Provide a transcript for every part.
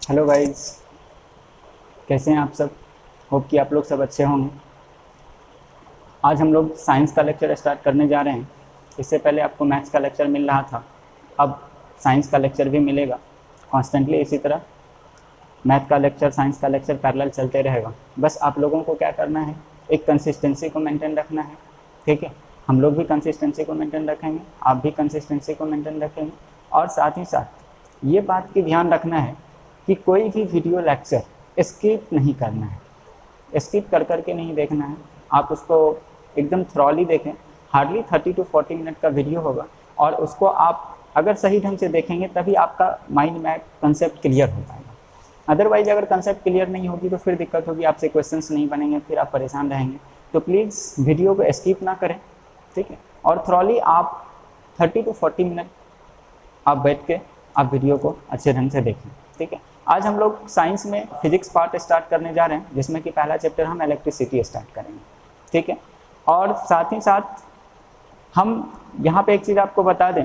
Hello guys, कैसे हैं आप सब। होप कि आप लोग सब अच्छे होंगे। आज हम लोग साइंस का लेक्चर स्टार्ट करने जा रहे हैं। इससे पहले आपको मैथ्स का लेक्चर मिल रहा था, अब साइंस का लेक्चर भी मिलेगा। कॉन्स्टेंटली इसी तरह मैथ का लेक्चर, साइंस का लेक्चर पैरेलल चलते रहेगा। बस आप लोगों को क्या करना है, एक कंसिस्टेंसी को मेंटेन रखना है। ठीक है, हम लोग भी कंसिस्टेंसी को मेंटेन रखेंगे, आप भी कंसिस्टेंसी को मेंटेन रखेंगे। और साथ ही साथ ये बात की ध्यान रखना है कि कोई भी वीडियो लेक्चर स्किप नहीं करना है, स्किप कर करके नहीं देखना है। आप उसको एकदम थ्रॉली देखें। हार्डली 30 to 40 मिनट का वीडियो होगा और उसको आप अगर सही ढंग से देखेंगे तभी आपका माइंड में कंसेप्ट क्लियर हो पाएगा। अदरवाइज अगर कंसेप्ट क्लियर नहीं होगी तो फिर दिक्कत होगी, आपसे क्वेश्चंस नहीं बनेंगे, फिर आप परेशान रहेंगे। तो प्लीज़ वीडियो को स्किप ना करें, ठीक है। और थ्रॉली आप 30 to 40 मिनट आप बैठ के आप वीडियो को अच्छे ढंग से देखें, ठीक है। आज हम लोग साइंस में फिजिक्स पार्ट स्टार्ट करने जा रहे हैं, जिसमें कि पहला चैप्टर हम इलेक्ट्रिसिटी स्टार्ट करेंगे, ठीक है। और साथ ही साथ हम यहाँ पे एक चीज़ आपको बता दें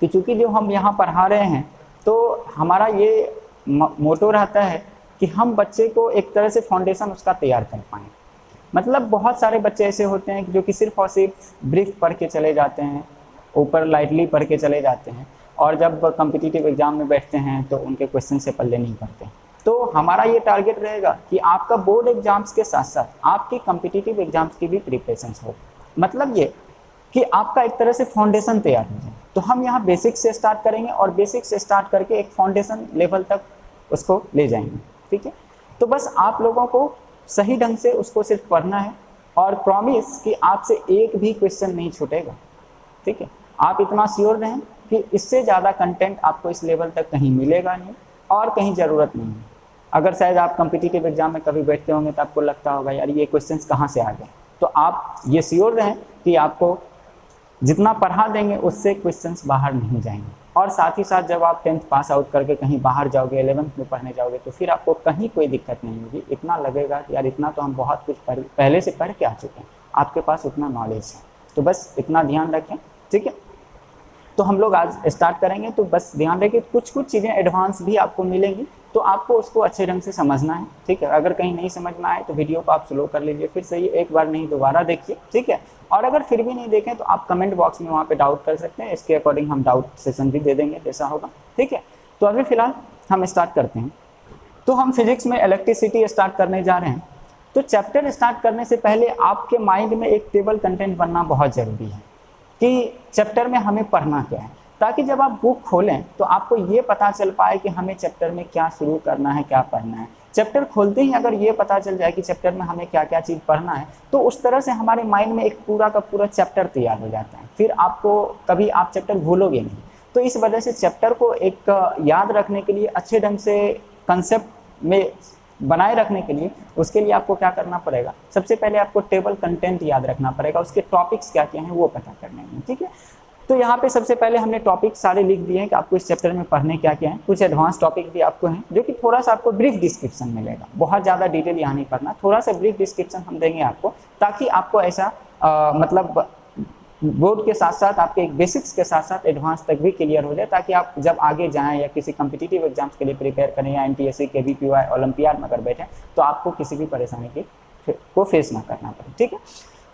कि चूँकि जो हम यहाँ पढ़ा रहे हैं तो हमारा ये मोटो रहता है कि हम बच्चे को एक तरह से फाउंडेशन उसका तैयार कर पाएँ। मतलब बहुत सारे बच्चे ऐसे होते हैं जो कि सिर्फ और सिर्फ ब्रीफ पढ़ के चले जाते हैं, ऊपर लाइटली पढ़ के चले जाते हैं, और जब कॉम्पिटिटिव एग्जाम में बैठते हैं तो उनके क्वेश्चन से पल्ले नहीं पड़ते। तो हमारा ये टारगेट रहेगा कि आपका बोर्ड एग्जाम्स के साथ साथ आपकी कॉम्पिटिटिव एग्जाम्स की भी प्रिपरेशंस हो। मतलब ये कि आपका एक तरह से फाउंडेशन तैयार हो जाए। तो हम यहाँ बेसिक से स्टार्ट करेंगे और बेसिक से स्टार्ट करके एक फाउंडेशन लेवल तक उसको ले जाएंगे, ठीक है। तो बस आप लोगों को सही ढंग से उसको सिर्फ पढ़ना है और प्रॉमिस कि आपसे एक भी क्वेश्चन नहीं छूटेगा, ठीक है। आप इतना श्योर रहें कि इससे ज़्यादा कंटेंट आपको इस लेवल तक कहीं मिलेगा नहीं और कहीं ज़रूरत नहीं है। अगर शायद आप कॉम्पिटिटिव एग्जाम में कभी बैठते होंगे तो आपको लगता होगा यार ये क्वेश्चंस कहाँ से आ गए, तो आप ये श्योर रहें कि आपको जितना पढ़ा देंगे उससे क्वेश्चंस बाहर नहीं जाएंगे। और साथ ही साथ जब आप 10th पास आउट करके कहीं बाहर जाओगे, 11th में पढ़ने जाओगे, तो फिर आपको कहीं कोई दिक्कत नहीं होगी। इतना लगेगा कि यार इतना तो हम बहुत कुछ पहले से पढ़ के आ चुके हैं, आपके पास उतना नॉलेज है। तो बस इतना ध्यान रखें, ठीक है। तो हम लोग आज स्टार्ट करेंगे, तो बस ध्यान रखिए कुछ चीज़ें एडवांस भी आपको मिलेंगी, तो आपको उसको अच्छे ढंग से समझना है, ठीक है। अगर कहीं नहीं समझ में आए तो वीडियो को आप स्लो कर लीजिए, फिर से ये एक बार नहीं दोबारा देखिए, ठीक है। और अगर फिर भी नहीं देखें तो आप कमेंट बॉक्स में वहाँ पे डाउट कर सकते हैं, इसके अकॉर्डिंग हम डाउट सेशन भी दे देंगे जैसा होगा, ठीक है। तो अभी फिलहाल हम स्टार्ट करते हैं। तो हम फिजिक्स में इलेक्ट्रिसिटी स्टार्ट करने जा रहे हैं। तो चैप्टर स्टार्ट करने से पहले आपके माइंड में एक टेबल कंटेंट बनना बहुत ज़रूरी है कि चैप्टर में हमें पढ़ना क्या है, ताकि जब आप बुक खोलें तो आपको ये पता चल पाए कि हमें चैप्टर में क्या शुरू करना है, क्या पढ़ना है। चैप्टर खोलते ही अगर ये पता चल जाए कि चैप्टर में हमें क्या क्या चीज़ पढ़ना है, तो उस तरह से हमारे माइंड में एक पूरा का पूरा चैप्टर तैयार हो जाता है। फिर आपको कभी आप चैप्टर भूलोगे नहीं। तो इस वजह से चैप्टर को एक याद रखने के लिए, अच्छे ढंग से कंसेप्ट में बनाए रखने के लिए, उसके लिए आपको क्या करना पड़ेगा, सबसे पहले आपको टेबल कंटेंट याद रखना पड़ेगा, उसके टॉपिक्स क्या क्या हैं वो पता करने हैं, ठीक है। तो यहाँ पे सबसे पहले हमने टॉपिक सारे लिख दिए हैं कि आपको इस चैप्टर में पढ़ने क्या क्या है। कुछ एडवांस टॉपिक भी आपको हैं जो कि थोड़ा सा आपको ब्रीफ डिस्क्रिप्शन मिलेगा, बहुत ज़्यादा डिटेल यहाँ नहीं पढ़ना, थोड़ा सा ब्रीफ डिस्क्रिप्शन हम देंगे आपको, ताकि आपको ऐसा मतलब बोर्ड के साथ साथ आपके एक बेसिक्स के साथ साथ एडवांस तक भी क्लियर हो जाए, ताकि आप जब आगे जाएं या किसी कॉम्पिटिटिव एग्जाम्स के लिए प्रिपेयर करें या NTSC KVPY ओलंपियाड में अगर बैठें तो आपको किसी भी परेशानी को फेस ना करना पड़े, ठीक है।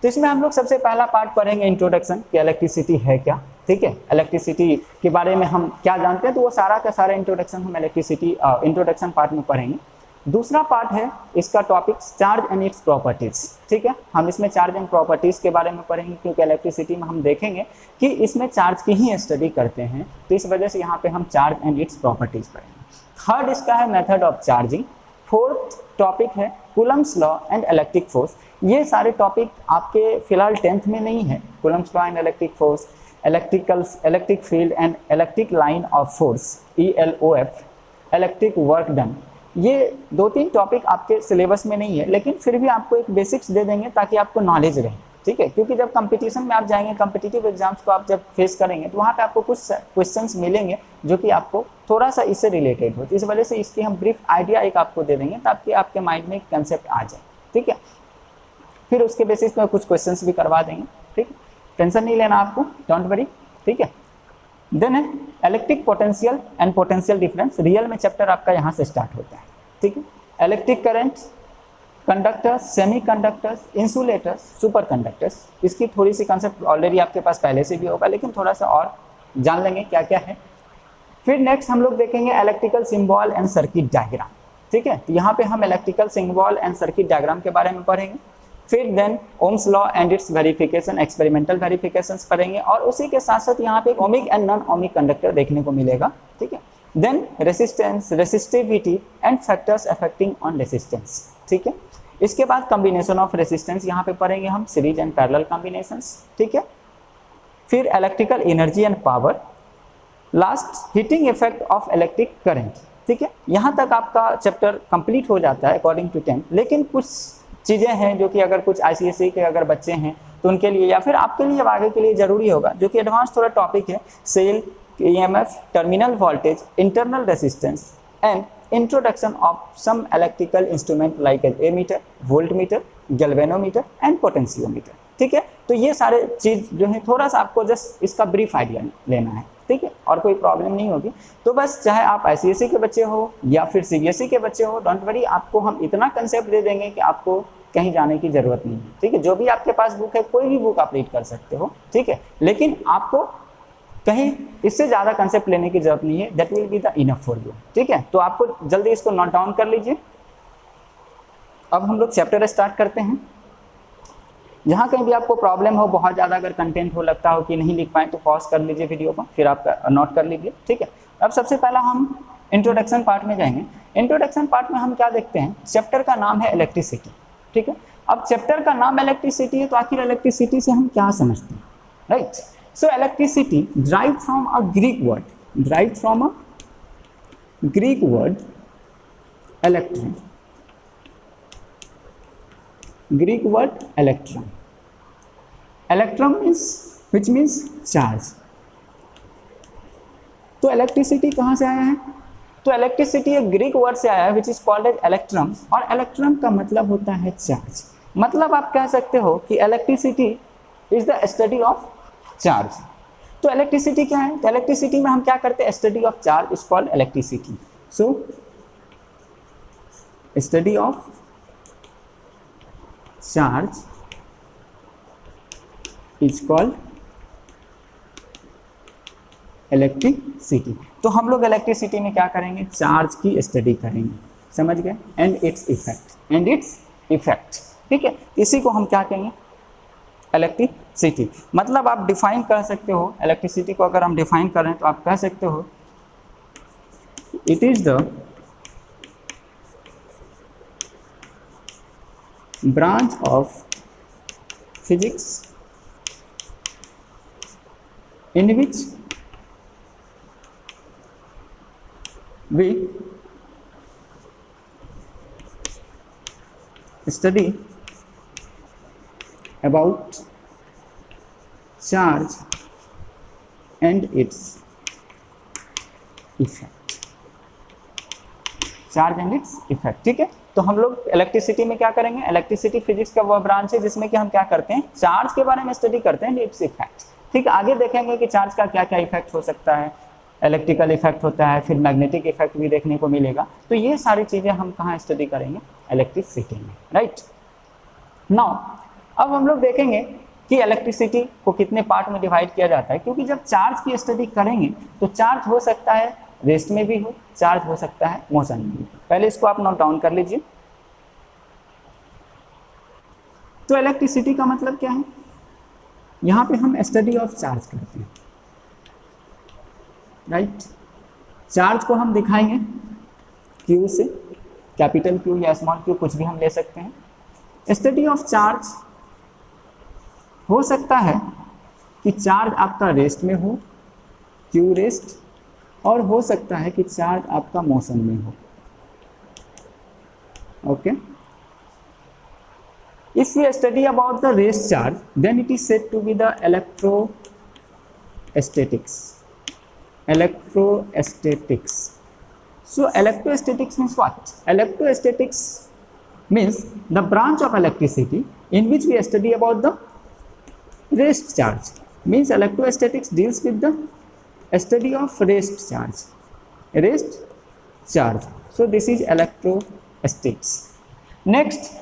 तो इसमें हम लोग सबसे पहला पार्ट पढ़ेंगे इंट्रोडक्शन कि इलेक्ट्रिसिटी है क्या, ठीक है। इलेक्ट्रिसिटी के बारे में हम क्या जानते हैं, तो वो सारा का सारा इंट्रोडक्शन हम इलेक्ट्रिसिटी इंट्रोडक्शन पार्ट में पढ़ेंगे। दूसरा पार्ट है इसका topic charge and its properties, ठीक है। हम इसमें चार्ज एंड प्रॉपर्टीज़ के बारे में पढ़ेंगे, क्योंकि इलेक्ट्रिसिटी में हम देखेंगे कि इसमें चार्ज की ही स्टडी करते हैं, तो इस वजह से यहाँ पे हम चार्ज एंड इट्स प्रॉपर्टीज़ पढ़ेंगे। थर्ड इसका है method of charging. Fourth topic है Coulomb's law and electric force. ये सारे टॉपिक आपके फिलहाल 10th में नहीं है। Coulomb's law and electric force, electric field and electric line of force ELOF, electric work done, ये 2-3 टॉपिक आपके सिलेबस में नहीं है, लेकिन फिर भी आपको एक बेसिक्स दे देंगे ताकि आपको नॉलेज रहे, ठीक है। क्योंकि जब कंपटीशन में आप जाएंगे, कॉम्पिटिटिव एग्जाम्स को आप जब फेस करेंगे, तो वहाँ पे आपको कुछ क्वेश्चंस मिलेंगे जो कि आपको थोड़ा सा इससे रिलेटेड हो। तो इस वजह से इसकी हम ब्रीफ आइडिया एक आपको दे देंगे ताकि आपके माइंड में एक कंसेप्ट आ जाए, ठीक है। फिर उसके बेसिस पे कुछ क्वेश्चंस भी करवा देंगे, ठीक है। टेंशन नहीं लेना आपको, डोंट वरी, ठीक है। देन है electric potential and potential difference, real में चैप्टर आपका यहाँ से स्टार्ट होता है, ठीक है। Electric current, conductors, semiconductors, insulators, super conductors, इसकी थोड़ी सी कंसेप्ट ऑलरेडी आपके पास पहले से भी होगा, लेकिन थोड़ा सा और जान लेंगे क्या क्या है। फिर नेक्स्ट हम लोग देखेंगे electrical symbol and circuit diagram, ठीक है। तो यहाँ पे हम electrical symbol and circuit diagram के बारे में पढ़ेंगे। फिर then Ohm's law and its verification, experimental verifications पढ़ेंगे, और उसी के साथ साथ यहाँ पे ohmic and non ohmic conductor देखने को मिलेगा, ठीक है। Then resistance, resistivity and factors affecting on resistance, ठीक है। इसके बाद कॉम्बिनेशन ऑफ रेसिस्टेंस यहाँ पे पढ़ेंगे हम, सीरीज एंड पैरेलल कॉम्बिनेशंस, ठीक है। फिर electrical energy and power, last heating effect of electric current, ठीक है। यहाँ तक आपका चैप्टर कंप्लीट हो जाता है अकॉर्डिंग टू 10, लेकिन कुछ चीज़ें हैं जो कि अगर कुछ ICSE के अगर बच्चे हैं तो उनके लिए या फिर आपके लिए आगे के लिए ज़रूरी होगा, जो कि एडवांस थोड़ा टॉपिक है। Cell, EMF, terminal voltage, internal resistance and introduction of some electrical instrument like ammeter, volt meter, galvanometer and potentiometer, ठीक है। तो ये सारे चीज़ जो है थोड़ा सा आपको जस्ट इसका ब्रीफ आइडिया लेना है, ठीक है, और कोई प्रॉब्लम नहीं होगी। तो बस चाहे आप ICSE के बच्चे हो या फिर CBSE के बच्चे हो, डोंट वरी, आपको हम इतना कंसेप्ट दे देंगे कि आपको कहीं जाने की ज़रूरत नहीं है, ठीक है। जो भी आपके पास बुक है, कोई भी बुक आप रीड कर सकते हो, ठीक है, लेकिन आपको कहीं इससे ज़्यादा कंसेप्ट लेने की जरूरत नहीं है, that will be the enough for you, ठीक है। तो आपको जल्दी इसको नोट डाउन कर लीजिए। अब हम लोग चैप्टर स्टार्ट करते हैं। जहाँ कहीं भी आपको प्रॉब्लम हो, बहुत ज़्यादा अगर कंटेंट हो, लगता हो कि नहीं लिख पाए, तो पॉज कर लीजिए वीडियो को, फिर आप नोट कर लीजिए, ठीक है। अब सबसे पहला हम इंट्रोडक्शन पार्ट में जाएंगे। इंट्रोडक्शन पार्ट में हम क्या देखते हैं, चैप्टर का नाम है इलेक्ट्रिसिटी, ठीक है। अब चैप्टर का नाम इलेक्ट्रिसिटी है, तो आखिर इलेक्ट्रिसिटी से हम क्या समझते हैं, right. So electricity drive from a Greek word, drive from a Greek word electron, Greek word electron. Electron means which means charge. तो इलेक्ट्रिसिटी कहाँ से आया है, तो इलेक्ट्रिसिटी एक ग्रीक वर्ड से आया है which is called as electron, और इलेक्ट्रॉन का मतलब होता है चार्ज। मतलब आप कह सकते हो कि electricity is the study of charge. तो इलेक्ट्रिसिटी क्या है, तो इलेक्ट्रिसिटी में हम क्या करते हैं, study of charge is called electricity. So study of charge is called electricity. तो हम लोग इलेक्ट्रिसिटी में क्या करेंगे, चार्ज की स्टडी करेंगे, समझ गए, and its effect, and its effect, ठीक है। इसी को हम क्या कहेंगे, इलेक्ट्रिसिटी। मतलब आप डिफाइन कर सकते हो इलेक्ट्रिसिटी को, अगर हम डिफाइन करें तो आप कह सकते हो it is the branch of physics in which we study about charge and its effect, charge and its effect, ठीक है। तो हम लोग इलेक्ट्रिसिटी में क्या करेंगे, इलेक्ट्रिसिटी फिजिक्स का वो ब्रांच है जिसमें कि हम क्या करते हैं, चार्ज के बारे में स्टडी करते हैं, इट्स इफेक्ट, ठीक है। आगे देखेंगे कि चार्ज का क्या क्या इफेक्ट हो सकता है, इलेक्ट्रिकल इफेक्ट होता है, फिर मैग्नेटिक इफेक्ट भी देखने को मिलेगा। तो ये सारी चीज़ें हम कहाँ स्टडी करेंगे, इलेक्ट्रिसिटी में, राइट। नाउ अब हम लोग देखेंगे कि इलेक्ट्रिसिटी को कितने पार्ट में डिवाइड किया जाता है, क्योंकि जब चार्ज की स्टडी करेंगे तो चार्ज हो सकता है रेस्ट में भी हो, चार्ज हो सकता है मोशन में भी। पहले इसको आप नोट डाउन कर लीजिए। तो इलेक्ट्रिसिटी का मतलब क्या है, यहाँ पे हम स्टडी ऑफ चार्ज करते हैं, राइट। चार्ज को हम दिखाएंगे क्यू से, कैपिटल क्यू या स्मॉल क्यू, कुछ भी हम ले सकते हैं। स्टडी ऑफ चार्ज हो सकता है कि चार्ज आपका रेस्ट में हो, क्यू रेस्ट, और हो सकता है कि चार्ज आपका मोशन में हो, okay. If we study about the rest charge, then it is said to be the electrostatics, electrostatics. So electrostatics means what? Electrostatics means the branch of electricity in which we study about the rest charge. Means electrostatics deals with the study of rest charge. So this is electrostatics. Next,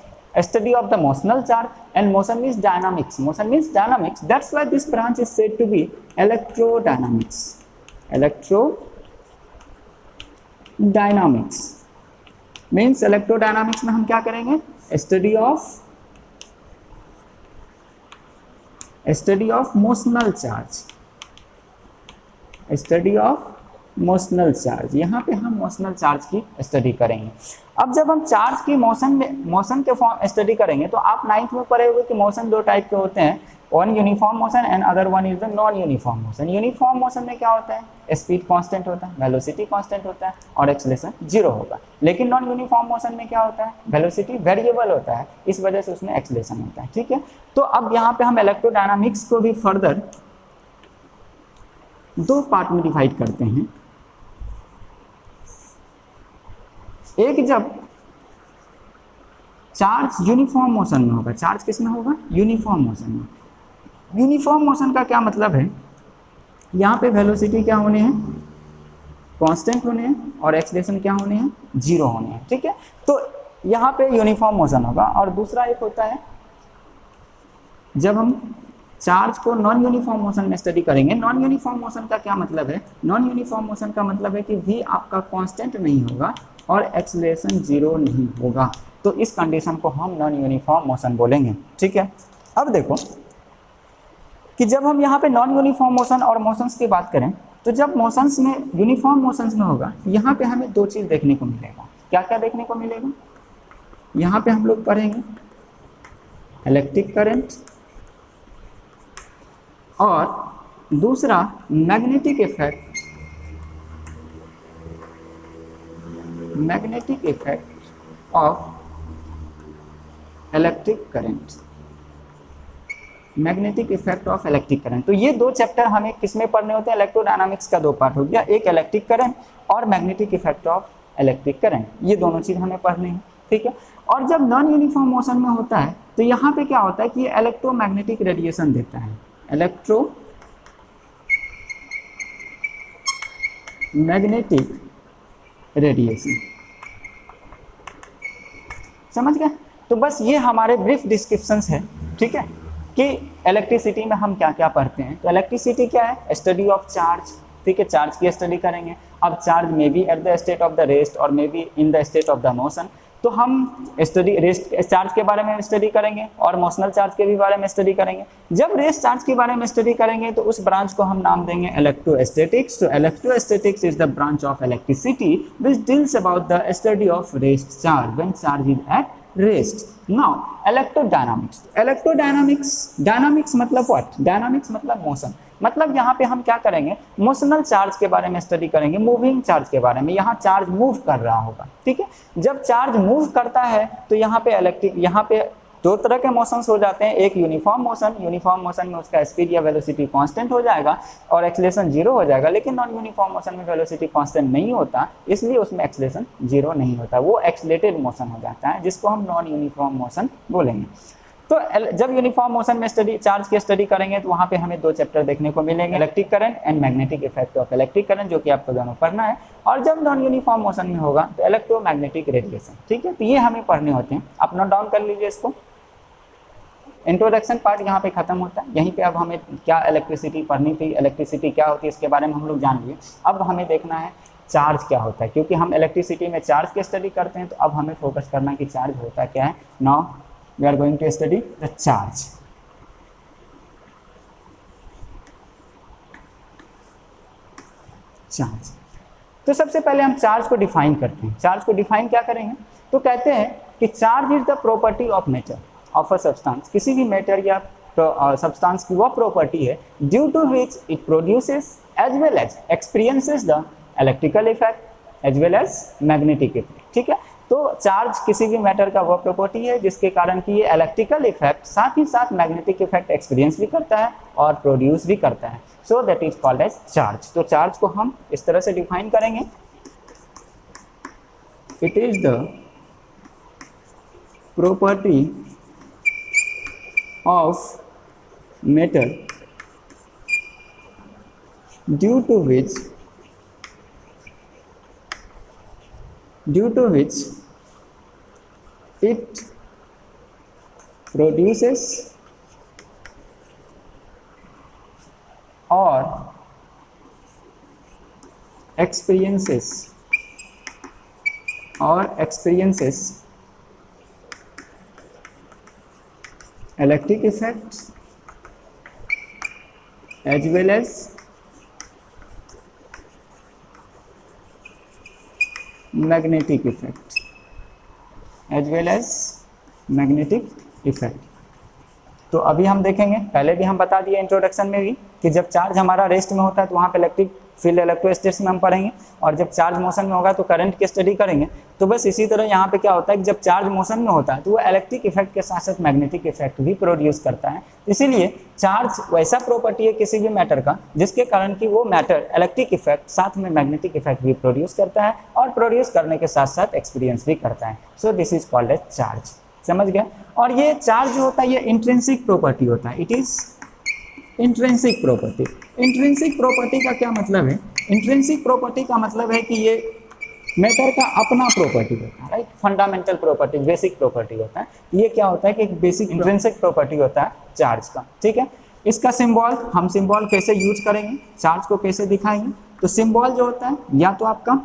study of the motional charge, and motion means dynamics. Motion means dynamics. That's why this branch is said to be electrodynamics. Electrodynamics means electrodynamics में हम क्या करेंगे? Study of motional charge. Study of motional charge, यहाँ पे हम motional charge की study करेंगे। अब जब हम चार्ज की मोशन के फॉर्म स्टडी करेंगे तो आप 9th में पढ़े हुए कि मोशन दो टाइप के होते हैं, one uniform motion and other one is the non uniform motion. Uniform motion में क्या होता है? स्पीड कांस्टेंट होता है, वेलोसिटी कांस्टेंट होता है और एक्सेलरेशन 0 होगा। लेकिन नॉन यूनिफॉर्म मोशन में क्या होता है? वेलोसिटी वेरिएबल होता है, इस वजह से उसमें एक्सेलरेशन होता है। ठीक है, तो अब यहाँ पे हम इलेक्ट्रोडायनामिक्स को भी फर्दर दो पार्ट में डिवाइड करते हैं। एक, जब चार्ज यूनिफॉर्म मोशन में होगा। चार्ज किस में होगा? यूनिफॉर्म मोशन में। यूनिफॉर्म मोशन का क्या मतलब है? यहाँ पे वेलोसिटी क्या होने हैं? कांस्टेंट होने हैं और एक्सेलरेशन क्या होने हैं? 0 होने हैं। ठीक है, तो यहाँ पे यूनिफॉर्म मोशन होगा। और दूसरा एक होता है जब हम चार्ज को नॉन यूनिफॉर्म मोशन में स्टडी करेंगे। नॉन यूनिफॉर्म मोशन का क्या मतलब है? नॉन यूनिफॉर्म मोशन का मतलब है कि v आपका कांस्टेंट नहीं होगा और एक्सेलरेशन 0 नहीं होगा। तो इस कंडीशन को हम नॉन यूनिफॉर्म मोशन बोलेंगे। ठीक है, अब देखो कि जब हम यहाँ पे नॉन यूनिफॉर्म मोशन और मोशंस की बात करें तो जब मोशंस में यूनिफॉर्म मोशंस में होगा यहाँ पे हमें दो चीज़ देखने को मिलेगा। क्या क्या देखने को मिलेगा? यहाँ पे हम लोग पढ़ेंगे इलेक्ट्रिक करंट और दूसरा magnetic effect of electric current. Magnetic effect of electric current. तो ये दो चैप्टर हमें किसमें पढ़ने होते हैं? इलेक्ट्रोडायनामिक्स का दो पार्ट हो गया, एक इलेक्ट्रिक करंट और magnetic effect of electric current. ये दोनों चीज़ हमें पढ़नी है। ठीक है, और जब नॉन यूनिफॉर्म मोशन में होता है तो यहाँ पे क्या होता है कि ये इलेक्ट्रोमैग्नेटिक रेडिएशन देता है। इलेक्ट्रोमैग्नेटिक रेडिएशन, समझ गए? तो बस ये हमारे ब्रीफ डिस्क्रिप्शंस है। ठीक है, कि इलेक्ट्रिसिटी में हम क्या क्या पढ़ते हैं। तो इलेक्ट्रिसिटी क्या है? Study of charge. ठीक है, चार्ज की स्टडी करेंगे। अब charge may be at the state of the rest और may be in the state of the motion. तो हम स्टडी रेस्ट चार्ज के बारे में स्टडी करेंगे और मोशनल चार्ज के भी बारे में स्टडी करेंगे। जब रेस्ट चार्ज के बारे में स्टडी करेंगे तो उस ब्रांच को हम नाम देंगे इलेक्ट्रोस्टैटिक्स। तो electrostatics is the branch of electricity which deals about the study of rest charge when charge is at rest. Now electrodynamics, dynamics मतलब व्हाट? डायनामिक्स मतलब मोशन। मतलब यहाँ पे हम क्या करेंगे? मोशनल चार्ज के बारे में स्टडी करेंगे, मूविंग चार्ज के बारे में। यहाँ चार्ज मूव कर रहा होगा। ठीक है, जब चार्ज मूव करता है तो यहाँ पे दो तरह के मोशंस हो जाते हैं। एक यूनिफॉर्म मोशन में उसका स्पीड या वेलोसिटी कांस्टेंट हो जाएगा और एक्सेलरेशन 0 हो जाएगा। लेकिन नॉन यूनिफॉर्म मोशन में वेलोसिटी कांस्टेंट नहीं होता, इसलिए उसमें एक्सेलरेशन 0 नहीं होता, वो एक्सेलरेटेड मोशन हो जाता है, जिसको हम नॉन यूनिफॉर्म मोशन बोलेंगे। तो जब यूनिफॉर्म मोशन में चार्ज की स्टडी करेंगे तो वहाँ पे हमें दो चैप्टर देखने को मिलेंगे, electric current and magnetic effect of electric current, जो कि आपको दोनों पढ़ना है। और जब नॉन यूनिफॉर्म मोशन में होगा तो इलेक्ट्रोमैग्नेटिक रेडिएशन। ठीक है, तो ये हमें पढ़ने होते हैं। आप नोट डाउन कर लीजिए इसको। इंट्रोडक्शन पार्ट यहाँ पे खत्म होता है। यहीं पे अब हमें क्या इलेक्ट्रिसिटी पढ़नी थी, इलेक्ट्रिसिटी क्या होती है, इसके बारे में हम लोग जान लिए। अब हमें देखना है चार्ज क्या होता है, क्योंकि हम इलेक्ट्रिसिटी में चार्ज की स्टडी करते हैं। तो अब हमें फोकस करना है कि चार्ज होता क्या है। Now we are going to study the charge. तो सबसे पहले हम चार्ज को डिफाइन करते हैं। चार्ज को डिफाइन क्या करेंगे? तो कहते हैं कि charge is the property of matter of a substance. किसी भी मैटर या सब्सटेंस की वह प्रॉपर्टी है due to which it produces as well as experiences the electrical effect as well as magnetic effect. ठीक है, तो चार्ज किसी भी मैटर का वह प्रॉपर्टी है जिसके कारण कि ये इलेक्ट्रिकल इफेक्ट साथ ही साथ मैग्नेटिक इफेक्ट एक्सपीरियंस भी करता है और प्रोड्यूस भी करता है। So that is called as charge. तो चार्ज को हम इस तरह से डिफाइन करेंगे, it is the property of matter due to which it produces or experiences electric effects as well as magnetic effect। तो अभी हम देखेंगे, पहले भी हम बता दिए इंट्रोडक्शन में भी कि जब चार्ज हमारा रेस्ट में होता है तो वहाँ पे इलेक्ट्रिक फील्ड इलेक्ट्रोस्टैटिक्स में हम पढ़ेंगे, और जब चार्ज मोशन में होगा तो करंट की स्टडी करेंगे। तो बस इसी तरह यहाँ पे क्या होता है कि जब चार्ज मोशन में होता है तो वो इलेक्ट्रिक इफेक्ट के साथ साथ मैग्नेटिक इफेक्ट भी प्रोड्यूस करता है। इसीलिए चार्ज वैसा प्रॉपर्टी है किसी भी मैटर का जिसके कारण कि वो मैटर इलेक्ट्रिक इफेक्ट साथ में मैग्नेटिक इफेक्ट भी प्रोड्यूस करता है, और प्रोड्यूस करने के साथ साथ एक्सपीरियंस भी करता है। So this is called as charge. समझ गया? और ये चार्ज जो होता है ये इंट्रिंसिक प्रॉपर्टी होता है। It is intrinsic property. Intrinsic property का क्या मतलब है? इंट्रिंसिक प्रॉपर्टी का मतलब है कि ये मैटर का अपना प्रॉपर्टी होता है, right? Fundamental property, basic property होता है। ये क्या होता है कि एक बेसिक इंट्रिंसिक प्रॉपर्टी होता है चार्ज का, ठीक है? इसका सिंबल, हम सिंबल कैसे यूज करेंगे, चार्ज को कैसे दिखाएंगे? तो सिंबल जो होता है या तो आपका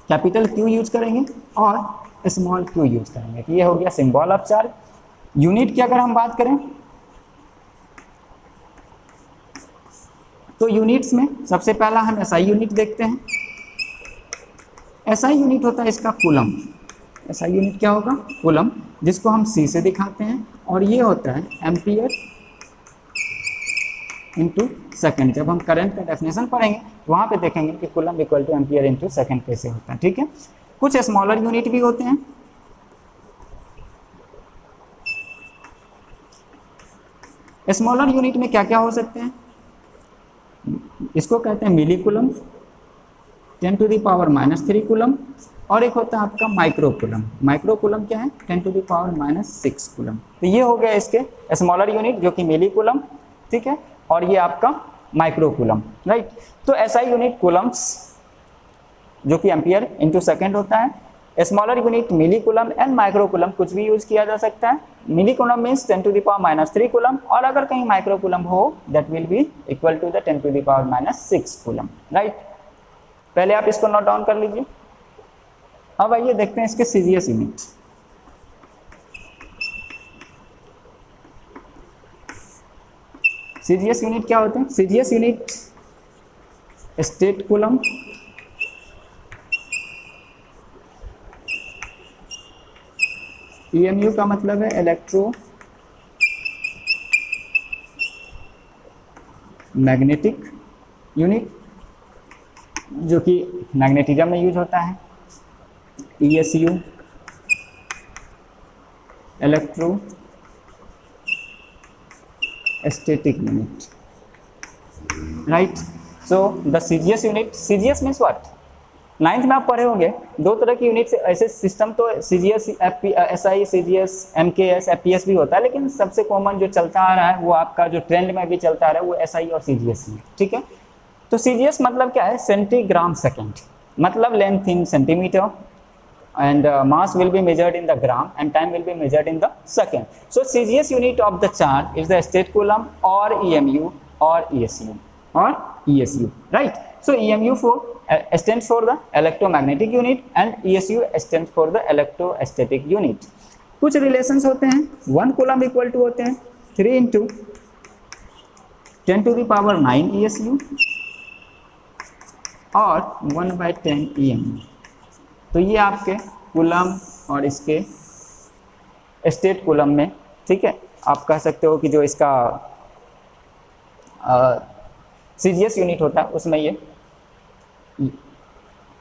कैपिटल Q यूज करेंगे और स्मॉल q यूज करेंगे। तो ये हो गया सिंबल ऑफ चार्ज। यूनिट की अगर हम बात करें तो यूनिट्स में सबसे पहला हम SI यूनिट देखते हैं। SI यूनिट होता है इसका कूलम। SI यूनिट क्या होगा? कूलम, जिसको हम C से दिखाते हैं, और ये होता है एम्पियर इंटू सेकेंड। जब हम करंट का डेफिनेशन पढ़ेंगे तो वहाँ पे देखेंगे कि coulomb equal two ampere into second कैसे होता है, ठीक है? कुछ स्मॉलर यूनिट भी होते हैं। स्मॉलर यूनिट में क्या क्या हो सकते हैं? इसको कहते हैं मिली कूलम, 10⁻³ कूलम, और एक होता है आपका माइक्रो कूलम। माइक्रो कूलम क्या है? 10⁻⁶ कूलम। तो ये हो गया इसके स्मॉलर यूनिट जो कि मिली कूलम, ठीक है? और ये आपका माइक्रो कूलम, राइट? तो SI यूनिट कूलम्स जो कि एम्पियर इंटू सेकेंड होता है। Smaller unit milli coulomb and micro coulomb कुछ भी यूज किया जा सकता है। मिली कूलम मीन्स 10⁻³ कूलम, और अगर कहीं माइक्रो कूलम हो that will be equal to the 10⁻⁶ coulomb, right? पहले आप इसको नोट डाउन कर लीजिए। अब आइए देखते हैं इसके सीजीएस यूनिट। सीजीएस यूनिट क्या होते हैं? CGS unit state coulomb, EMU का मतलब है इलेक्ट्रो मैग्नेटिक यूनिट, जो कि मैग्नेटिज्म में यूज होता है। ESU electro static unit, right? So the CGS unit, CGS means what? 9th में आप पढ़े होंगे दो तरह की यूनिट ऐसे सिस्टम, तो CGS, SI, CGS, MKS, FPS भी होता है, लेकिन सबसे कॉमन जो चलता आ रहा है वो आपका जो ट्रेंड में भी चलता आ रहा है वो SI और CGS है, ठीक है? तो CGS मतलब क्या है? सेंटीग्राम सेकेंड, मतलब length in centimetre, and mass will be measured in the gram and time will be measured in the second. So CGS unit of the charge is the state coulomb or EMU or ESU, right? So EMU stands for the electromagnetic unit and ESU stands for the electrostatic unit. कुछ relations होते हैं। 1 coulomb equal to होते हैं 3 × 10⁹ ESU और 1/10 EMU। तो ये आपके coulomb और इसके स्टेट कूलम में, ठीक है, आप कह सकते हो कि जो इसका CGS यूनिट होता है उसमें ये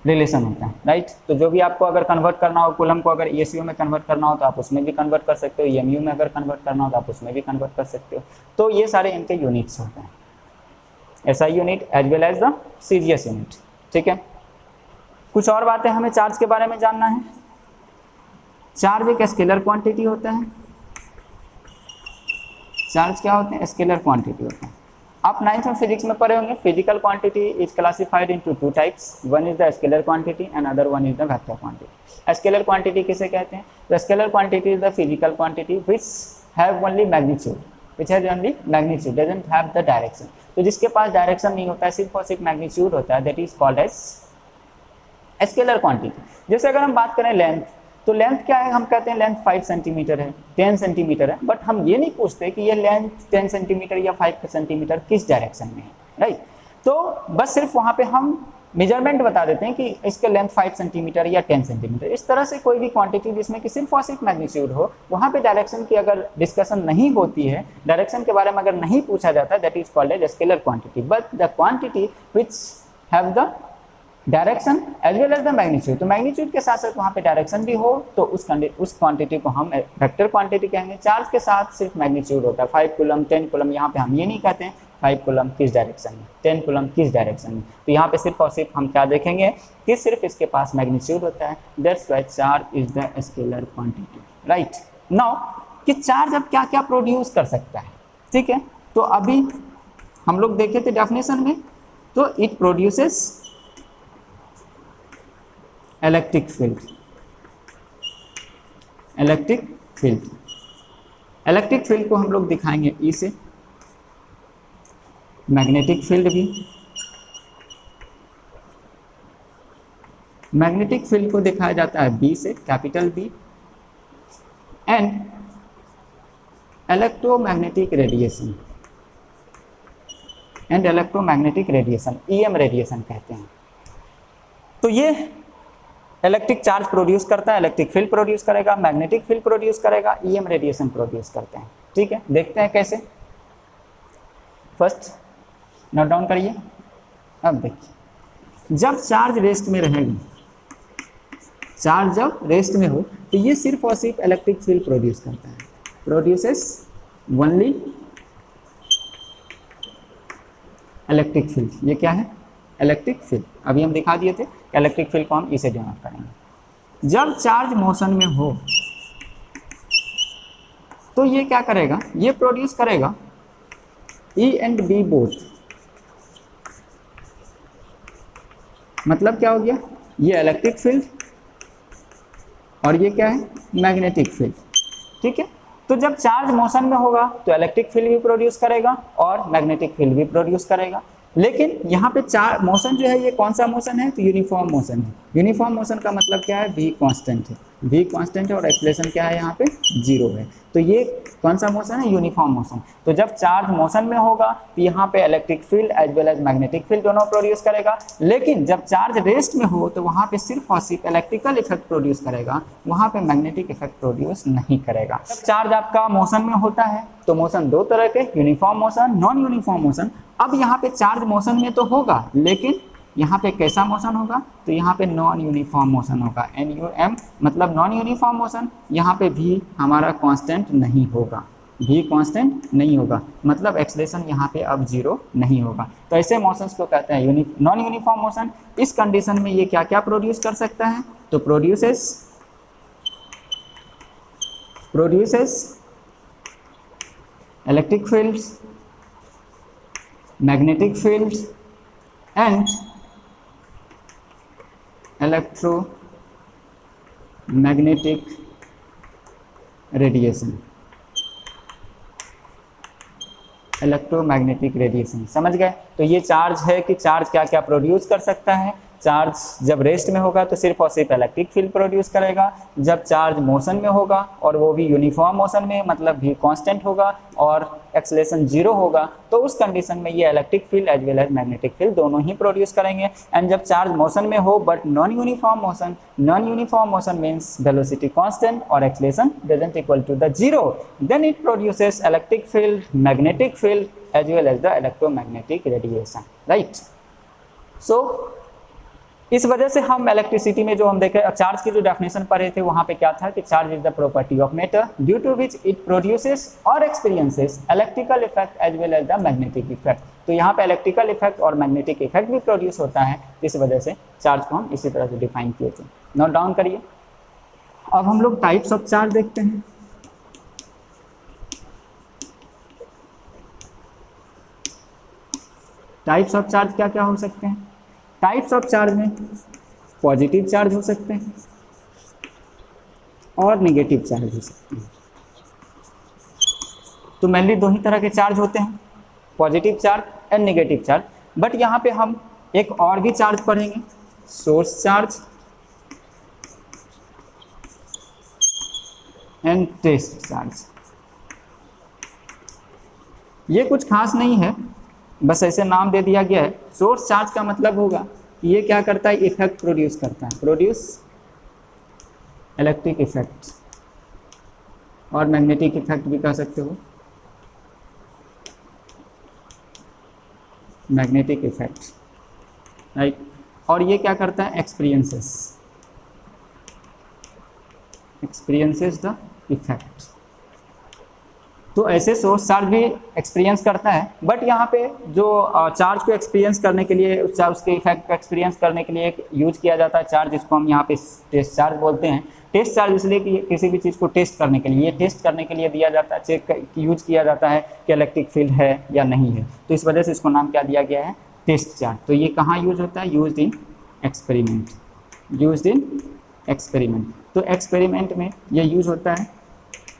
रिलेशन होता है, राइट? तो जो भी आपको अगर कन्वर्ट करना हो कूलम को, अगर ESU में कन्वर्ट करना हो तो आप उसमें भी कन्वर्ट कर सकते हो, EMU में अगर कन्वर्ट करना हो तो आप उसमें भी कन्वर्ट कर सकते हो। तो ये सारे इनके यूनिट्स होते हैं, SI unit as well as the CGS unit, ठीक है? कुछ और बातें हमें चार्ज के बारे में जानना है। चार्ज एक स्केलर क्वांटिटी होता है। चार्ज क्या होते हैं? स्केलर क्वांटिटी होता है। आप 9th में फिजिक्स में पढ़े होंगे physical quantity is classified into two types, one is the scalar quantity and other one is the vector quantity. Scalar quantity किसे कहते हैं? The scalar quantity is the physical quantity which have only magnitude, which has only magnitude, doesn't have the direction. तो जिसके पास direction नहीं होता है, सिर्फ और सिर्फ मैग्नीट्यूड होता है, that is called as scalar quantity. जैसे अगर हम बात करें लेंथ, तो लेंथ क्या है? हम कहते हैं लेंथ 5 सेंटीमीटर है, 10 सेंटीमीटर है, बट हम ये नहीं पूछते कि ये लेंथ 10 सेंटीमीटर या 5 सेंटीमीटर किस डायरेक्शन में है, राइट। तो बस सिर्फ वहाँ पे हम मेजरमेंट बता देते हैं कि इसका लेंथ 5 सेंटीमीटर या 10 सेंटीमीटर। इस तरह से कोई भी क्वांटिटी जिसमें कि सिर्फ और सिर्फ मैग्नीट्यूड हो, वहाँ पे डायरेक्शन की अगर डिस्कशन नहीं होती है, डायरेक्शन के बारे में अगर नहीं पूछा जाता, that is called as scalar quantity. But the quantity which have the direction as well as the magnitude, तो मैग्नीट्यूड के साथ साथ वहाँ पे डायरेक्शन भी हो तो उस क्वांटिटी को हम वेक्टर क्वांटिटी कहेंगे। चार्ज के साथ सिर्फ मैग्नीट्यूड होता है, 5 कूलम 10 कूलम, यहाँ पे हम ये नहीं कहते हैं 5 कूलम किस डायरेक्शन में, 10 कूलम किस डायरेक्शन में। तो यहाँ पे सिर्फ और सिर्फ हम क्या देखेंगे कि सिर्फ इसके पास मैग्नीट्यूड होता है, that's why charge is the scalar quantity, right. Now कि चार्ज अब क्या क्या प्रोड्यूस कर सकता है, ठीक है। तो अभी हम लोग देखे थे डेफिनेशन में, तो it produces electric field, electric field, electric field को हम लोग दिखाएंगे ई से, मैग्नेटिक फील्ड भी, मैग्नेटिक फील्ड को दिखाया जाता है बी से, capital B, and electromagnetic radiation, and electromagnetic radiation EM radiation कहते हैं। तो ये इलेक्ट्रिक चार्ज प्रोड्यूस करता है, इलेक्ट्रिक फील्ड प्रोड्यूस करेगा, मैग्नेटिक फील्ड प्रोड्यूस करेगा, ईएम रेडिएशन प्रोड्यूस करते हैं, ठीक है। देखते हैं कैसे, फर्स्ट नोट डाउन करिए। अब देखिए, जब चार्ज रेस्ट में रहेगी, चार्ज जब रेस्ट में हो तो ये सिर्फ और सिर्फ इलेक्ट्रिक फील्ड प्रोड्यूस करता है, प्रोड्यूसेस ओनली इलेक्ट्रिक फील्ड। ये क्या है? Electric field. अभी हम दिखा दिए थे, इलेक्ट्रिक फील्ड को हम इसे डिनोट करेंगे। जब चार्ज मोशन में हो तो ये क्या करेगा? ये प्रोड्यूस करेगा ई एंड बी बोथ। मतलब क्या हो गया? ये इलेक्ट्रिक फील्ड और ये क्या है? मैग्नेटिक फील्ड, ठीक है। तो जब चार्ज मोशन में होगा तो इलेक्ट्रिक फील्ड भी प्रोड्यूस करेगा और मैग्नेटिक फील्ड भी प्रोड्यूस करेगा। लेकिन यहाँ पे चार मोशन जो है, ये कौन सा मोशन है? तो यूनिफॉर्म मोशन है। यूनिफॉर्म मोशन का मतलब क्या है? v कांस्टेंट है, v कांस्टेंट है और एक्सेलरेशन क्या है? यहाँ पे 0 है। तो ये कौन सा मोशन है? Uniform motion. तो जब चार्ज मोशन में होगा तो यहाँ पे electric field as well as magnetic field दोनों प्रोड्यूस करेगा। लेकिन जब चार्ज रेस्ट में हो तो वहाँ पे सिर्फ और सिर्फ इलेक्ट्रिकल इफेक्ट प्रोड्यूस करेगा, वहाँ पे मैग्नेटिक इफेक्ट प्रोड्यूस नहीं करेगा। जब चार्ज आपका मोशन में होता है तो मोशन दो तरह के, uniform motion, non uniform motion. अब यहाँ पे चार्ज मोशन में तो होगा, लेकिन यहाँ पे कैसा मोशन होगा? तो यहाँ पे नॉन यूनिफॉर्म मोशन होगा, NUM मतलब नॉन यूनिफॉर्म मोशन। यहाँ पे भी हमारा कांस्टेंट नहीं होगा, भी कांस्टेंट नहीं होगा, मतलब एक्सेलरेशन यहाँ पे अब 0 नहीं होगा। तो ऐसे मोशंस को कहते हैं नॉन यूनिफॉर्म मोशन। इस कंडीशन में ये क्या क्या प्रोड्यूस कर सकता है? तो produces electric fields, magnetic fields and electromagnetic radiation, electromagnetic radiation. समझ गए? तो ये चार्ज है कि चार्ज क्या क्या प्रोड्यूस कर सकता है। चार्ज जब रेस्ट में होगा तो सिर्फ और सिर्फ इलेक्ट्रिक फील्ड प्रोड्यूस करेगा। जब चार्ज मोशन में होगा और वो भी यूनिफॉर्म मोशन में, मतलब भी कांस्टेंट होगा और एक्सेलरेशन 0 होगा, तो उस कंडीशन में ये electric field as well as magnetic field दोनों ही प्रोड्यूस करेंगे। एंड जब चार्ज मोशन में हो but non uniform motion means velocity constant और acceleration doesn't equal to the 0, then it produces electric field, magnetic field as well as the electromagnetic radiation, right. So इस वजह से हम electricity में जो हम देखे चार्ज की जो डेफिनेशन पढ़े थे, वहाँ पे क्या था कि charge is the property of matter due to which it produces और experiences electrical effect as well as the magnetic effect. तो यहाँ पे इलेक्ट्रिकल इफेक्ट और मैग्नेटिक इफेक्ट भी प्रोड्यूस होता है, इस वजह से चार्ज को हम इसी तरह से डिफाइन किए थे। नोट डाउन करिए। अब हम लोग टाइप्स ऑफ चार्ज देखते हैं। टाइप्स ऑफ चार्ज क्या क्या हो सकते हैं? टाइप्स ऑफ चार्ज में पॉजिटिव चार्ज हो सकते हैं और नेगेटिव चार्ज हो सकते हैं। तो मेनली दो ही तरह के चार्ज होते हैं, positive charge and negative charge. But यहाँ पे हम एक और भी चार्ज पढ़ेंगे, source charge and test charge. ये कुछ खास नहीं है, बस ऐसे नाम दे दिया गया है। सोर्स चार्ज का मतलब होगा ये क्या करता है, इफेक्ट प्रोड्यूस करता है, प्रोड्यूस इलेक्ट्रिक इफेक्ट और मैग्नेटिक इफेक्ट भी कह सकते हो, मैग्नेटिक इफेक्ट, राइट। और ये क्या करता है, एक्सपीरियंसेस द इफेक्ट। तो ऐसे सोर्स चार्ज भी एक्सपीरियंस करता है, बट यहाँ पे जो चार्ज को एक्सपीरियंस करने के लिए, उसके इफेक्ट को एक्सपीरियंस करने के लिए एक यूज किया जाता है चार्ज, जिसको हम यहाँ पे टेस्ट चार्ज बोलते हैं। टेस्ट चार्ज इसलिए कि किसी भी चीज़ को टेस्ट करने के लिए, ये टेस्ट करने के लिए दिया जाता है, यूज किया जाता है कि इलेक्ट्रिक फील्ड है या नहीं है। तो इस वजह से इसको नाम क्या दिया गया है, टेस्ट चार्ज। तो ये कहाँ यूज होता है, used in experiment, used in experiment. तो एक्सपेरिमेंट में ये यूज होता है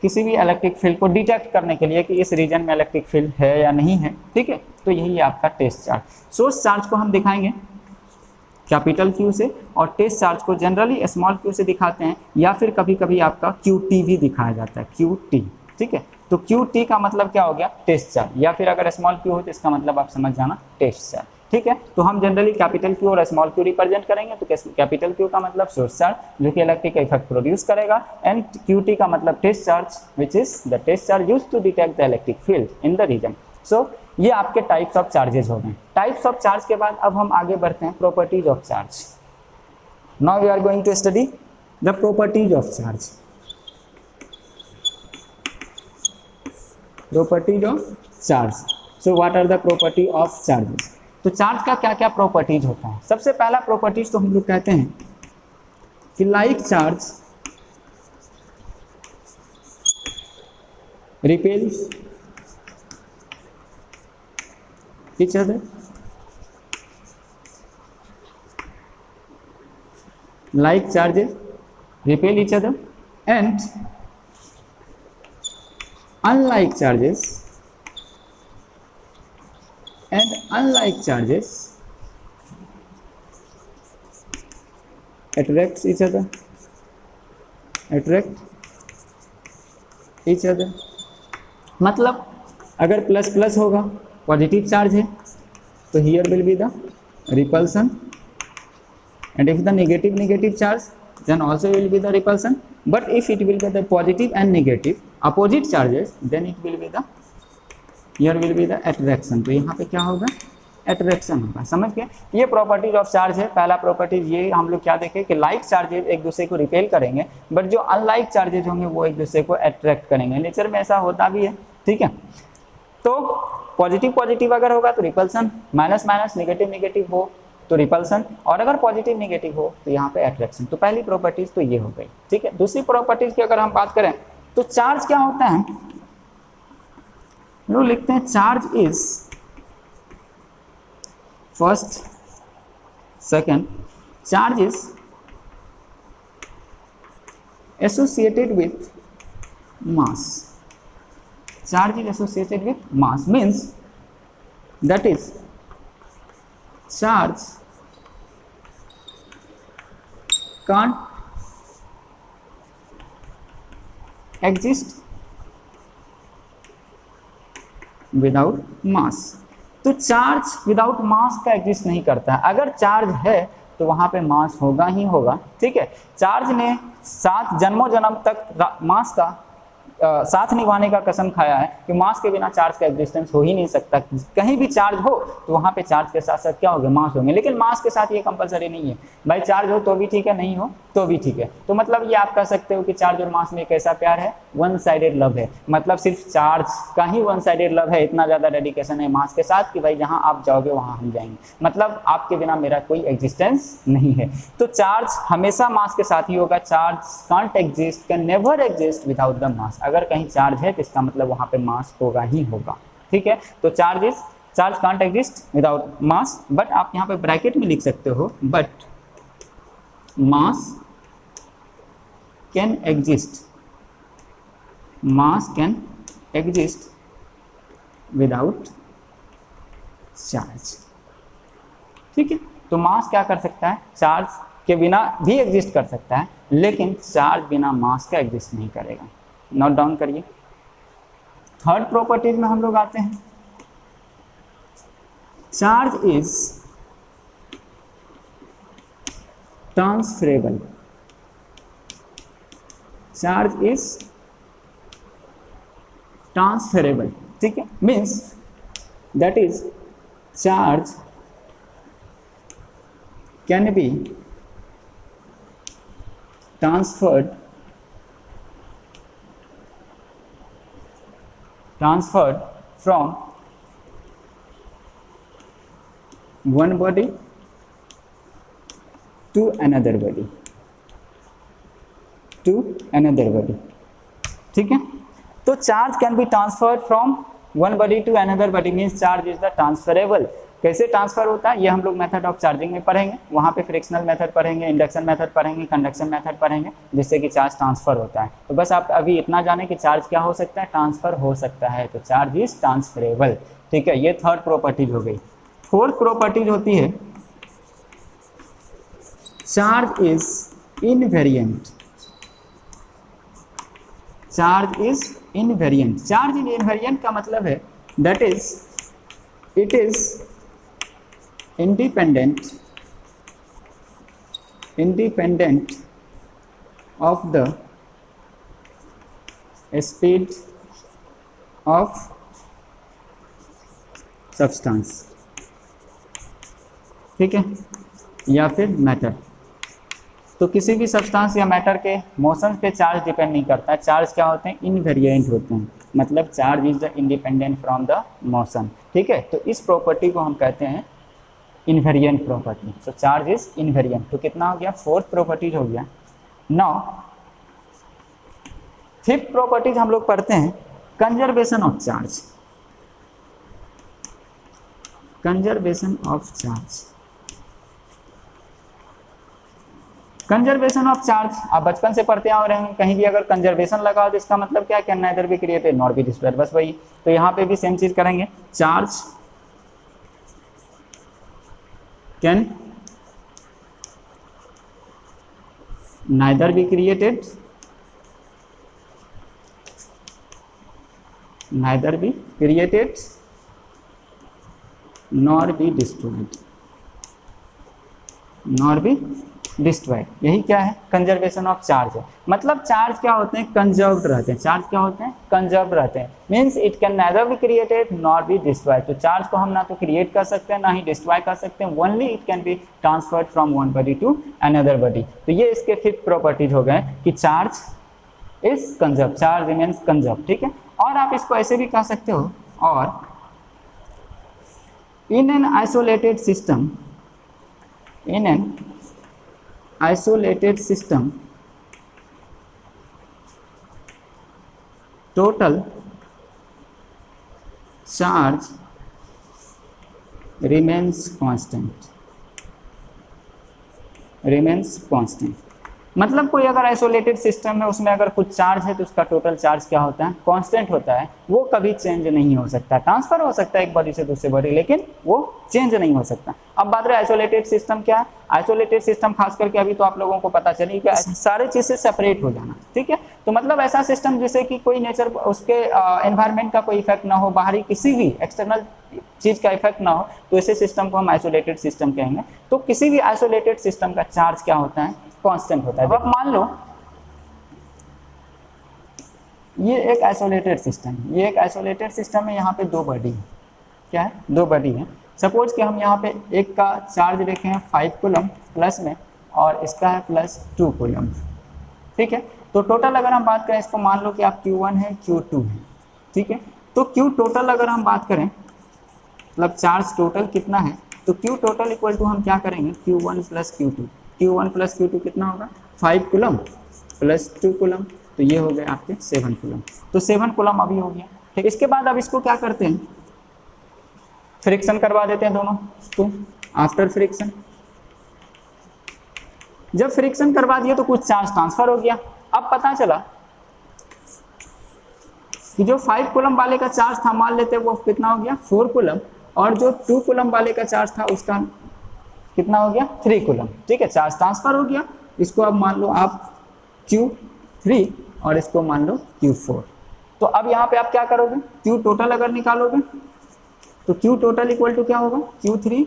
किसी भी इलेक्ट्रिक फील्ड को डिटेक्ट करने के लिए कि इस रीजन में इलेक्ट्रिक फील्ड है या नहीं है, ठीक है। तो यही है आपका टेस्ट चार्ज। सोर्स चार्ज को हम दिखाएंगे कैपिटल Q से, और टेस्ट चार्ज को जनरली स्मॉल q से दिखाते हैं, या फिर कभी कभी आपका QT भी दिखाया जाता है, QT, ठीक है। तो QT का मतलब क्या हो गया, टेस्ट चार्ज, या फिर अगर स्मॉल q हो तो इसका मतलब आप समझ जाना टेस्ट चार्ज, ठीक है। तो हम जनरली कैपिटल Q और स्मॉल q रिप्रेजेंट करेंगे। तो कैपिटल Q का मतलब सोर्स चार्ज जो कि इलेक्ट्रिक इफेक्ट प्रोड्यूस करेगा, एंड QT का मतलब test charge which is the test charge used to detect the electric field in the region. So ये आपके टाइप्स ऑफ चार्जेस हो गए। टाइप्स ऑफ चार्ज के बाद अब हम आगे बढ़ते हैं properties of charge. Now we are going to study the properties of charge. Properties of charge. So what are the property of charges? तो चार्ज का क्या क्या प्रॉपर्टीज होता है? सबसे पहला प्रॉपर्टीज तो हम लोग कहते हैं कि like charge repels each other, like charges repel each other, and unlike charges attract each other, मतलब अगर प्लस प्लस होगा, पॉजिटिव चार्ज है, तो here will be the repulsion, and if the negative charge then also will be the repulsion, but if it will be the positive and negative opposite charges then it will be the, here will be the attraction। तो यहाँ पे क्या होगा, attraction होगा। समझ गए? ये properties of charge है। पहला प्रॉपर्टीज ये हम लोग क्या देखें कि लाइक चार्जेज एक दूसरे को रिपेल करेंगे, बट जो अनलाइक चार्जेज होंगे वो एक दूसरे को अट्रैक्ट करेंगे। नेचर में ऐसा होता भी है, ठीक है। तो पॉजिटिव पॉजिटिव अगर होगा तो repulsion, minus minus negative negative हो तो रिपल्सन, और अगर पॉजिटिव नेगेटिव हो तो यहाँ पे अट्रैक्शन। तो पहली प्रॉपर्टीज तो ये हो गई, ठीक है। दूसरी प्रॉपर्टीज की अगर हम बात करें तो चार्ज क्या होता है, लोग लिखते हैं charge is first second, charge is associated with mass. Charge is associated with mass, means that is charge can't exist without mass। तो चार्ज विदाउट मास का एग्जिस्ट नहीं करता है। अगर चार्ज है तो वहां पे मास होगा ही होगा, ठीक है। चार्ज ने 7 जन्मों जन्म तक मास का साथ निभाने का कसम खाया है कि मास के बिना चार्ज का एग्जिस्टेंस हो ही नहीं सकता। कहीं भी चार्ज हो तो वहाँ पे चार्ज के साथ साथ क्या होगा, मास होंगे। लेकिन मास के साथ ये कंपलसरी नहीं है भाई, चार्ज हो तो भी ठीक है, नहीं हो तो भी ठीक है। तो मतलब ये आप कह सकते हो कि चार्ज और मास में एक ऐसा प्यार है, वन साइडेड लव है। मतलब सिर्फ चार्ज का ही वन साइडेड लव है, इतना ज़्यादा डेडिकेशन है मास के साथ कि भाई जहाँ आप जाओगे वहाँ हम जाएंगे, मतलब आपके बिना मेरा कोई एग्जिस्टेंस नहीं है। तो चार्ज हमेशा मास के साथ ही होगा। Charge can't exist, can never exist without the mass. अगर कहीं चार्ज है तो इसका मतलब वहाँ पे मास होगा ही होगा, ठीक है। तो charge is charge can't exist without mass, but आप यहाँ पे ब्रैकेट में लिख सकते हो but mass can exist, mass can exist without charge. ठीक है, तो मास क्या कर सकता है, चार्ज के बिना भी एग्जिस्ट कर सकता है, लेकिन चार्ज बिना मास का एग्जिस्ट नहीं करेगा। नोट डाउन करिए। थर्ड प्रॉपर्टीज में हम लोग आते हैं, charge is transferable, charge is transferable. ठीक है, means that is charge can B transferred from one body to another body, ठीक है। तो charge can be transferred from one body to another body, means charge is the transferable. कैसे transfer होता है ये हम लोग मेथड ऑफ चार्जिंग में पढ़ेंगे, वहाँ पे फ्रिक्शनल मेथड पढ़ेंगे, इंडक्शन मेथड पढ़ेंगे, कंडक्शन मेथड पढ़ेंगे, जिससे कि चार्ज ट्रांसफर होता है। तो बस आप अभी इतना जाने कि चार्ज क्या हो सकता है, ट्रांसफर हो सकता है, तो चार्ज इज ट्रांसफरेबल। ठीक है, ये थर्ड प्रॉपर्टीज हो गई। फोर्थ प्रॉपर्टीज होती है charge is invariant, charge is invariant. Charge in invariant का मतलब है that is it is independent of the speed of substance, ठीक है, या फिर मैटर। तो किसी भी सब्सटेंस या मैटर के मोशन पे चार्ज डिपेंड नहीं करता है। चार्ज क्या होते हैं, इनवेरिएंट होते हैं, मतलब charge is the independent from the motion. ठीक है, तो इस प्रॉपर्टी को हम कहते हैं invariant property. So charge is invariant. तो कितना हो गया, फोर्थ प्रॉपर्टीज हो गया। नाउ फिफ्थ प्रॉपर्टीज हम लोग पढ़ते हैं conservation of charge, conservation of charge. Conservation of charge आप बचपन से पढ़ते आ रहे हैं, कहीं भी अगर कंजर्वेशन लगा हो तो इसका मतलब क्या, can neither be created nor be destroyed, बस वही। तो यहाँ पे भी सेम चीज करेंगे, charge can neither be created nor be destroyed, यही क्या है, कंजर्वेशन ऑफ चार्ज है। मतलब चार्ज क्या होते हैं, कंजर्व्ड रहते हैं। चार्ज क्या होते हैं, कंजर्व्ड रहते हैं, means it can neither be created nor be destroyed. तो चार्ज को हम ना तो क्रिएट कर सकते हैं ना ही डिस्ट्रॉय कर सकते हैं, only it can be transferred from one body to another body. तो ये इसके फिफ्थ प्रॉपर्टीज हो गए कि charge is conserve, charge remains conserve. ठीक है, और आप इसको ऐसे भी कह सकते हो, और in an isolated system total charge remains constant, मतलब कोई अगर आइसोलेटेड सिस्टम है उसमें अगर कुछ चार्ज है तो उसका टोटल चार्ज क्या होता है, कांस्टेंट होता है, वो कभी चेंज नहीं हो सकता। ट्रांसफर हो सकता है एक बॉडी से दूसरे बॉडी, लेकिन वो चेंज नहीं हो सकता। अब बात रहे आइसोलेटेड सिस्टम क्या है, आइसोलेटेड सिस्टम खास करके अभी तो आप लोगों को पता चली कि सारे चीज से सेपरेट हो जाना। ठीक है, तो मतलब ऐसा सिस्टम जिससे कि कोई नेचर उसके एनवायरमेंट का कोई इफेक्ट ना हो, बाहरी किसी भी एक्सटर्नल चीज का इफेक्ट ना हो, तो ऐसे सिस्टम को हम आइसोलेटेड सिस्टम कहेंगे। तो किसी भी आइसोलेटेड सिस्टम का चार्ज क्या होता है, कांस्टेंट होता है। अब मान लो ये एक आइसोलेटेड सिस्टम है, यहाँ पे दो बॉडी है, क्या है, दो बॉडी है। सपोज कि हम यहाँ पे एक का चार्ज देखे हैं 5 कूलम प्लस में, और इसका है +2 कूलम। ठीक है, तो टोटल अगर हम बात करें, इसको मान लो कि आप Q1 है Q2 है। ठीक है, तो Q टोटल अगर हम बात करें, मतलब चार्ज टोटल कितना है, तो Q टोटल इक्वल टू हम क्या करेंगे, Q1 + Q2। Q1 + Q2 कितना होगा, 5 कूलम + 2 कूलम, तो ये हो गए आपके 7 कूलम। तो 7 कूलम अभी हो गया। ठीक, इसके बाद अब इसको क्या करते हैं, फ्रिक्शन करवा देते हैं दोनों को। आफ्टर फ्रिक्शन, जब फ्रिक्शन करवा दिया तो कुछ चार्ज ट्रांसफर हो गया। अब पता चला कि जो 5 कूलम वाले का चार्ज था, मान लेते हैं वो कितना हो गया 4 कूलम, और जो 2 कूलम वाले का चार्ज था उसका कितना हो गया 3 कूलम। ठीक है, चार्ज ट्रांसफर हो गया। इसको अब मान लो आप Q3 और इसको मान लो Q4। तो अब यहाँ पे आप क्या करोगे, Q टोटल अगर निकालोगे तो Q टोटल इक्वल टू क्या होगा Q3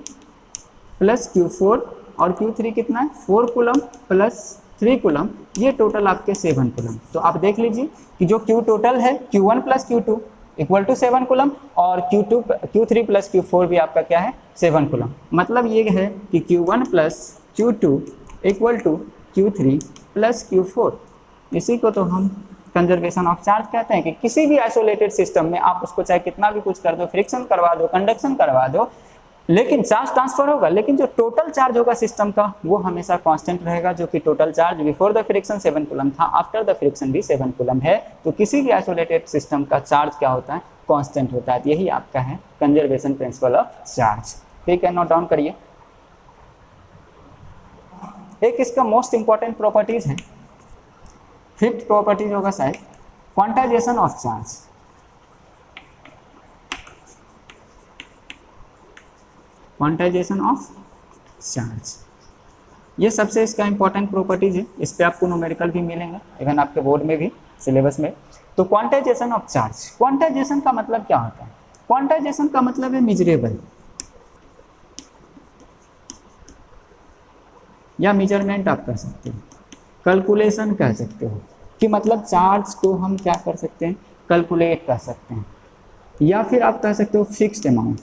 प्लस Q4, और Q3 कितना है 4 कूलम प्लस 3 कूलम, ये टोटल आपके 7 कूलम। तो आप देख लीजिए कि जो Q टोटल है Q1 plus Q2 equal to 7 coulomb, और Q3 प्लस Q4 भी आपका क्या है 7 कूलम। मतलब ये है कि Q1 plus Q2 equal to Q3 plus Q4। इसी को तो हम कंजर्वेशन ऑफ चार्ज कहते हैं कि किसी भी आइसोलेटेड सिस्टम में आप उसको चाहे कितना भी कुछ कर दो, फ्रिक्शन करवा दो, कंडक्शन करवा दो, लेकिन चार्ज ट्रांसफर होगा, लेकिन जो टोटल चार्ज होगा सिस्टम का वो हमेशा कांस्टेंट रहेगा, जो कि total charge before the friction 7 coulomb था, आफ्टर द फ्रिक्शन भी 7 कूलम है। तो किसी भी आइसोलेटेड सिस्टम का चार्ज क्या होता है, कांस्टेंट होता है। यही आपका है कंजर्वेशन प्रिंसिपल ऑफ चार्ज। ठीक है, नोट डाउन करिए। एक इसका मोस्ट इंपॉर्टेंट प्रॉपर्टीज है, 5th प्रॉपर्टीज होगा शायद, quantization of charge. Quantization of charge, ये सबसे इसका इंपॉर्टेंट प्रॉपर्टीज है। इस पे आपको न्यूमेरिकल भी मिलेंगे, इवन आपके बोर्ड में भी, सिलेबस में। तो क्वांटाइजेशन ऑफ चार्ज, क्वांटाइजेशन का मतलब क्या होता है? क्वांटाइजेशन का मतलब है मेजरेबल या मेजरमेंट आप कह सकते हो, कैलकुलेशन कह सकते हो, कि मतलब चार्ज को हम क्या कर सकते हैं, कैलकुलेट कर सकते हैं, या फिर आप कह सकते हो फिक्स्ड अमाउंट।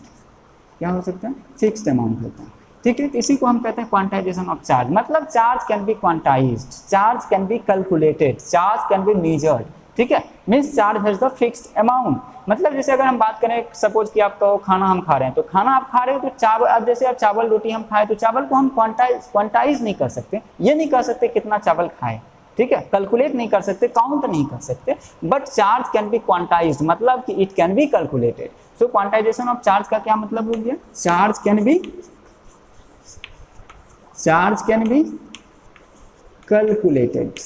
क्या हो सकता है? फिक्स्ड अमाउंट होता है। ठीक है, तो इसी को हम कहते हैं क्वांटाइजेशन ऑफ चार्ज। मतलब charge can B quantized, charge can be calculated, charge can be measured. ठीक है, means charge has the fixed amount. मतलब जैसे अगर हम बात करें, सपोज कि आप कहो खाना हम खा रहे हैं, तो खाना आप खा रहे हो तो चावल, अब जैसे आप चावल रोटी हम खाए तो चावल को हम क्वांटाइज नहीं कर सकते, ये नहीं कर सकते कितना चावल खाए। ठीक है, कैलकुलेट नहीं कर सकते, काउंट नहीं कर सकते, but charge can B quantized, मतलब कि it can be calculated. So quantization of charge का क्या मतलब हो गया? Charge can B calculated.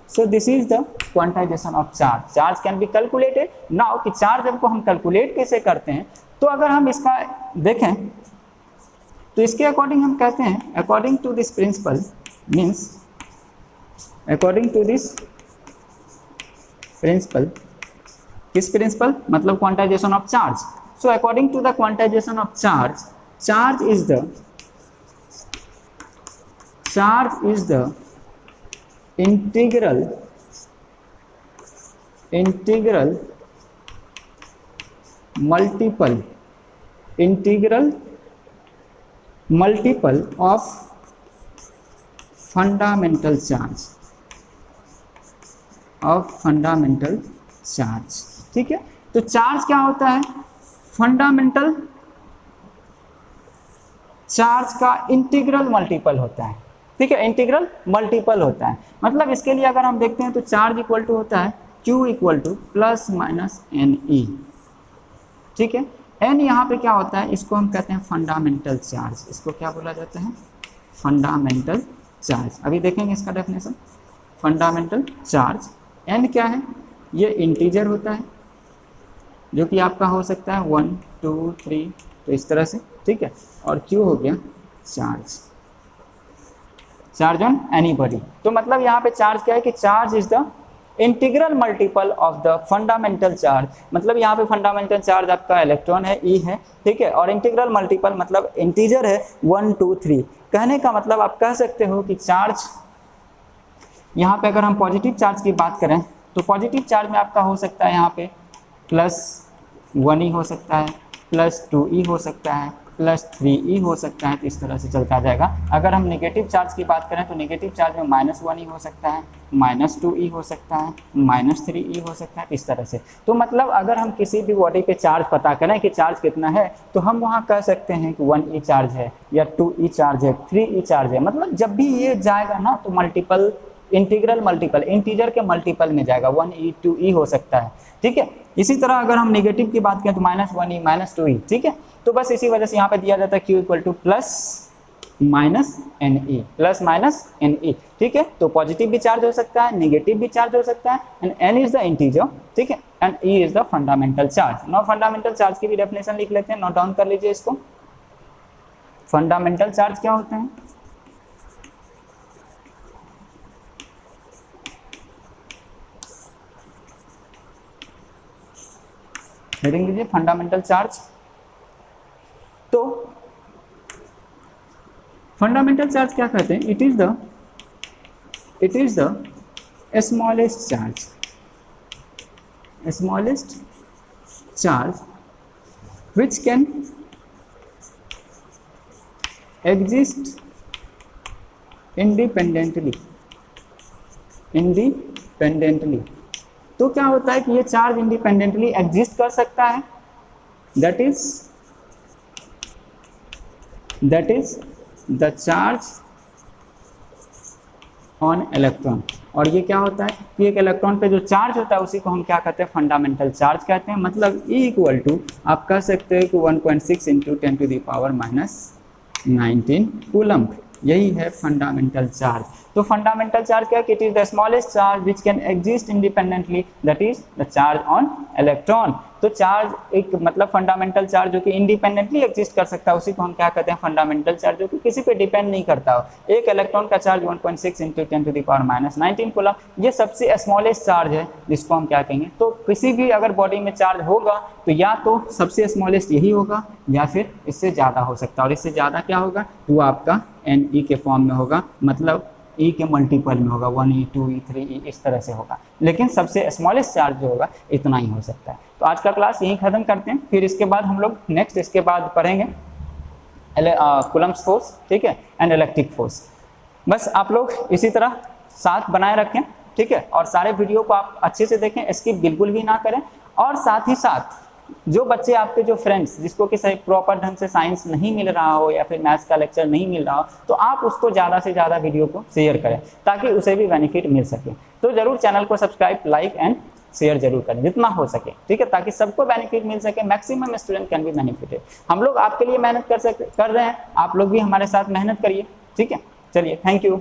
So this is the quantization of charge. Charge can be calculated. Now कि चार्ज हमको हम कैलकुलेट कैसे करते हैं, तो अगर हम इसका देखें तो इसके अकॉर्डिंग हम कहते हैं according to this principle, means according to this principle, किस प्रिंसिपल? मतलब quantization of charge. So according to the quantization of charge, charge is the integral multiple of fundamental charge। ठीक है, तो चार्ज क्या होता है? फंडामेंटल चार्ज का integral multiple होता है। ठीक है, इंटीग्रल मल्टीपल होता है। मतलब इसके लिए अगर हम देखते हैं तो चार्ज इक्वल टू होता है Q equal to plus minus NE। ठीक है, N यहाँ पे क्या होता है? इसको हम कहते हैं फंडामेंटल चार्ज। इसको क्या बोला जाता है? Fundamental charge. अभी देखेंगे इसका डेफिनेशन। फंडामेंटल चार्ज, N क्या है? ये इंटीजर होता है, जो कि आपका हो सकता है 1 2 3, तो इस तरह से। ठीक है, और Q हो गया चार्ज ऑन एनीबॉडी। तो मतलब यहाँ पे चार्ज क्या है कि charge is the integral multiple of the fundamental charge. मतलब यहाँ पे फंडामेंटल चार्ज आपका इलेक्ट्रॉन है, E है। ठीक है, और इंटीग्रल मल्टीपल मतलब इंटीजर है 1 2 3। कहने का मतलब आप कह सकते हो कि चार्ज, यहाँ पे अगर हम पॉजिटिव चार्ज की बात करें तो पॉजिटिव चार्ज में आपका हो सकता है यहाँ पे +1E हो सकता है, +2E हो सकता है, +3E हो सकता है। तो इस तरह से चलता जाएगा। अगर हम नेगेटिव चार्ज की बात करें तो नेगेटिव चार्ज में -1E हो सकता है, -2E हो सकता है, -3E हो सकता है, इस तरह से। तो मतलब अगर हम किसी भी बॉडी पे चार्ज पता करें कि चार्ज कितना है, तो हम वहाँ कह सकते हैं कि 1E चार्ज है या 2E चार्ज है, 3E चार्ज है। मतलब जब भी ये जाएगा ना तो मल्टीपल इंटीग्रल मल्टीपल, इंटीजर के मल्टीपल में जाएगा, 1e 2e हो सकता है, ठीक है। इसी तरह अगर हम नेगेटिव की बात करें तो -1e -2e, ठीक है। तो बस इसी वजह से यहाँ पे दिया जाता है q equal to plus minus n e, ठीक है। तो पॉजिटिव भी चार्ज हो सकता है, नेगेटिव भी चार्ज हो सकता है, and n is the integer, ठीक है, and e is the fundamental charge. Now fundamental charge की भी डेफिनेशन लिख लेते हैं, नोट डाउन कर लीजिए इसको। फंडामेंटल चार्ज क्या होते हैं? हेडिंग लीजिए फंडामेंटल चार्ज। तो फंडामेंटल चार्ज क्या कहते हैं? It is the smallest charge which can exist independently। तो क्या होता है कि ये चार्ज इंडिपेंडेंटली एग्जिस्ट कर सकता है, that is the charge on electron. और ये क्या होता है कि एक इलेक्ट्रॉन पे जो चार्ज होता है उसी को हम क्या कहते हैं? फंडामेंटल चार्ज कहते हैं। मतलब E इक्वल टू आप कह सकते हैं कि 1.6 इंटू 10⁻⁻19 कूलम्ब, यही है फंडामेंटल चार्ज। तो फंडामेंटल चार्ज क्या है? It is the smallest charge which can exist independently, that is the charge on electron. तो चार्ज एक मतलब फंडामेंटल चार्ज जो कि इंडिपेंडेंटली एग्जिस्ट कर सकता है उसी को हम क्या कहते हैं? फंडामेंटल चार्ज, जो कि किसी पे डिपेंड नहीं करता हो। एक इलेक्ट्रॉन का चार्ज 1.6 इंटू 10⁻⁻19 कूलम, ये सबसे स्मॉलेस्ट चार्ज है जिसको हम क्या कहेंगे? तो किसी भी अगर बॉडी में चार्ज होगा तो या तो सबसे स्मॉलेस्ट यही होगा या फिर इससे ज़्यादा हो सकता है, और इससे ज़्यादा क्या होगा? वो आपका Ne के फॉर्म में होगा, मतलब E के मल्टीपल में होगा, 1e 2e 3e इस तरह से होगा। लेकिन सबसे स्मॉलेस्ट चार्ज जो होगा इतना ही हो सकता है। तो आज का क्लास यहीं ख़त्म करते हैं, फिर इसके बाद हम लोग नेक्स्ट इसके बाद पढ़ेंगे कूलम्ब्स फोर्स, ठीक है, एंड इलेक्ट्रिक फोर्स। बस आप लोग इसी तरह साथ बनाए रखें, ठीक है, और सारे वीडियो को आप अच्छे से देखें, स्किप बिल्कुल भी ना करें। और साथ ही साथ जो बच्चे आपके जो फ्रेंड्स जिसको कि सही प्रॉपर ढंग से साइंस नहीं मिल रहा हो या फिर मैथ्स का लेक्चर नहीं मिल रहा हो, तो आप उसको ज़्यादा से ज़्यादा वीडियो को शेयर करें ताकि उसे भी बेनिफिट मिल सके। तो ज़रूर चैनल को सब्सक्राइब, लाइक एंड शेयर जरूर करें जितना हो सके, ठीक है, ताकि सबको बेनिफिट मिल सके, maximum student can be benefited. हम लोग आपके लिए मेहनत कर रहे हैं, आप लोग भी हमारे साथ मेहनत करिए, ठीक है। चलिए, थैंक यू।